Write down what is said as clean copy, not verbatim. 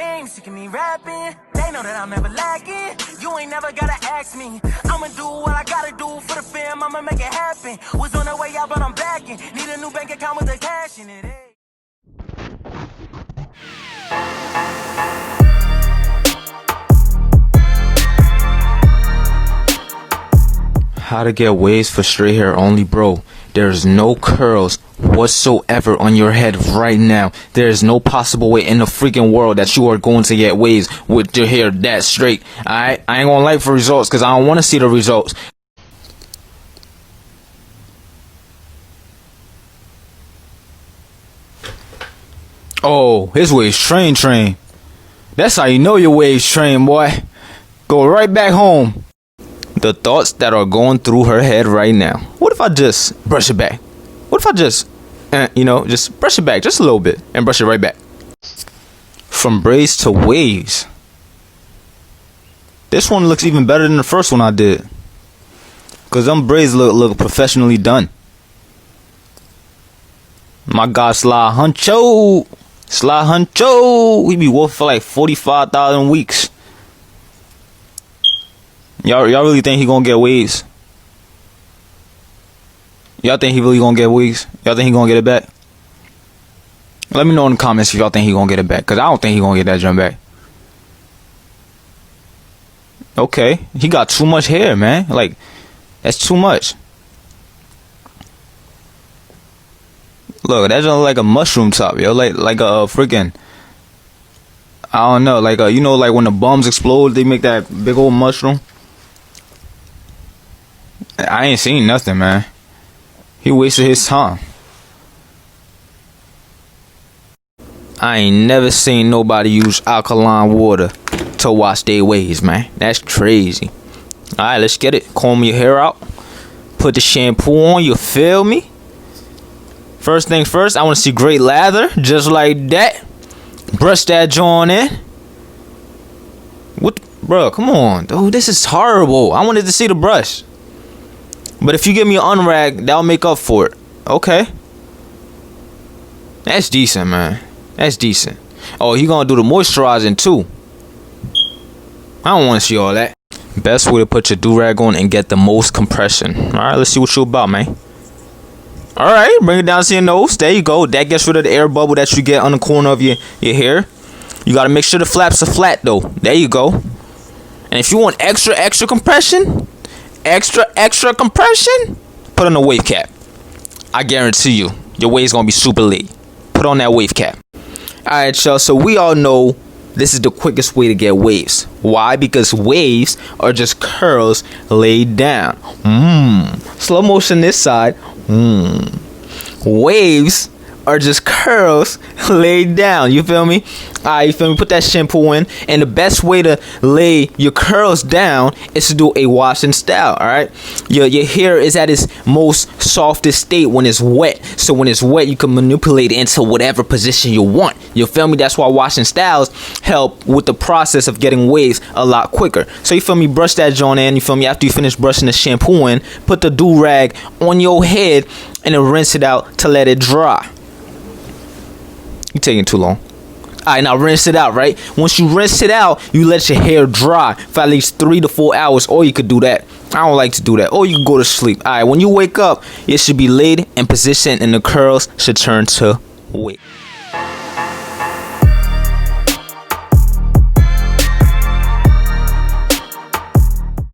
game, sick of me rapping. They know that I'm never lacking. You ain't never gotta ask me. I'ma do what I gotta do for the fam. I'ma make it happen. Was on the way out, but I'm backing. Need a new bank account with the cash in it. How to get waves for straight hair only, bro. There's no curls whatsoever on your head right now. There's no possible way in the freaking world that you are going to get waves with your hair that straight. I ain't gonna like for results because I don't want to see the results. Oh, his waves train. That's how you know your waves train, boy. Go right back home. The thoughts that are going through her head right now. What if I just brush it back? What if I just, just brush it back just a little bit and brush it right back? From braids to waves. This one looks even better than the first one I did. Because them braids look professionally done. My God, Sly Huncho. He be wolfing for like 45,000 weeks. Y'all really think he gonna get waves? Y'all think he really gonna get waves? Y'all think he gonna get it back? Let me know in the comments if y'all think he gonna get it back. Cause I don't think he gonna get that jump back. Okay, he got too much hair, man. Like, that's too much. Look, that's just like a mushroom top, yo. Like a freaking, I don't know, like like when the bombs explode, they make that big old mushroom. I ain't seen nothing, man. He wasted his time. I ain't never seen nobody use alkaline water to wash their waves, man. That's crazy. Alright, let's get it. Comb your hair out. Put the shampoo on, you feel me? First things first, I want to see great lather. Just like that. Brush that joint in. What? Bro, come on. Dude, this is horrible. I wanted to see the brush. But if you give me an unrag, that'll make up for it. Okay. That's decent, man. That's decent. Oh, he gonna do the moisturizing too. I don't want to see all that. Best way to put your do-rag on and get the most compression. Alright, let's see what you about, man. Alright, bring it down to your nose. There you go. That gets rid of the air bubble that you get on the corner of your hair. You gotta make sure the flaps are flat though. There you go. And if you want extra compression, extra compression, put on a wave cap. I guarantee you, your wave's gonna be super lit. Put on that wave cap. Alright, y'all, so we all know this is the quickest way to get waves. Why? Because waves are just curls laid down. Slow motion this side. Waves are just curls laid down. You feel me? Alright, you feel me? Put that shampoo in. And the best way to lay your curls down is to do a wash and style. Alright? Your hair is at its most softest state when it's wet. So when it's wet, you can manipulate it into whatever position you want. You feel me? That's why washing styles help with the process of getting waves a lot quicker. So you feel me? Brush that joint in. You feel me? After you finish brushing the shampoo in, put the do-rag on your head and then rinse it out to let it dry. You taking too long. Alright, now rinse it out, right? Once you rinse it out, you let your hair dry for at least 3 to 4 hours, or you could do that. I don't like to do that. Or you can go to sleep. Alright, when you wake up, it should be laid in position and the curls should turn to wave.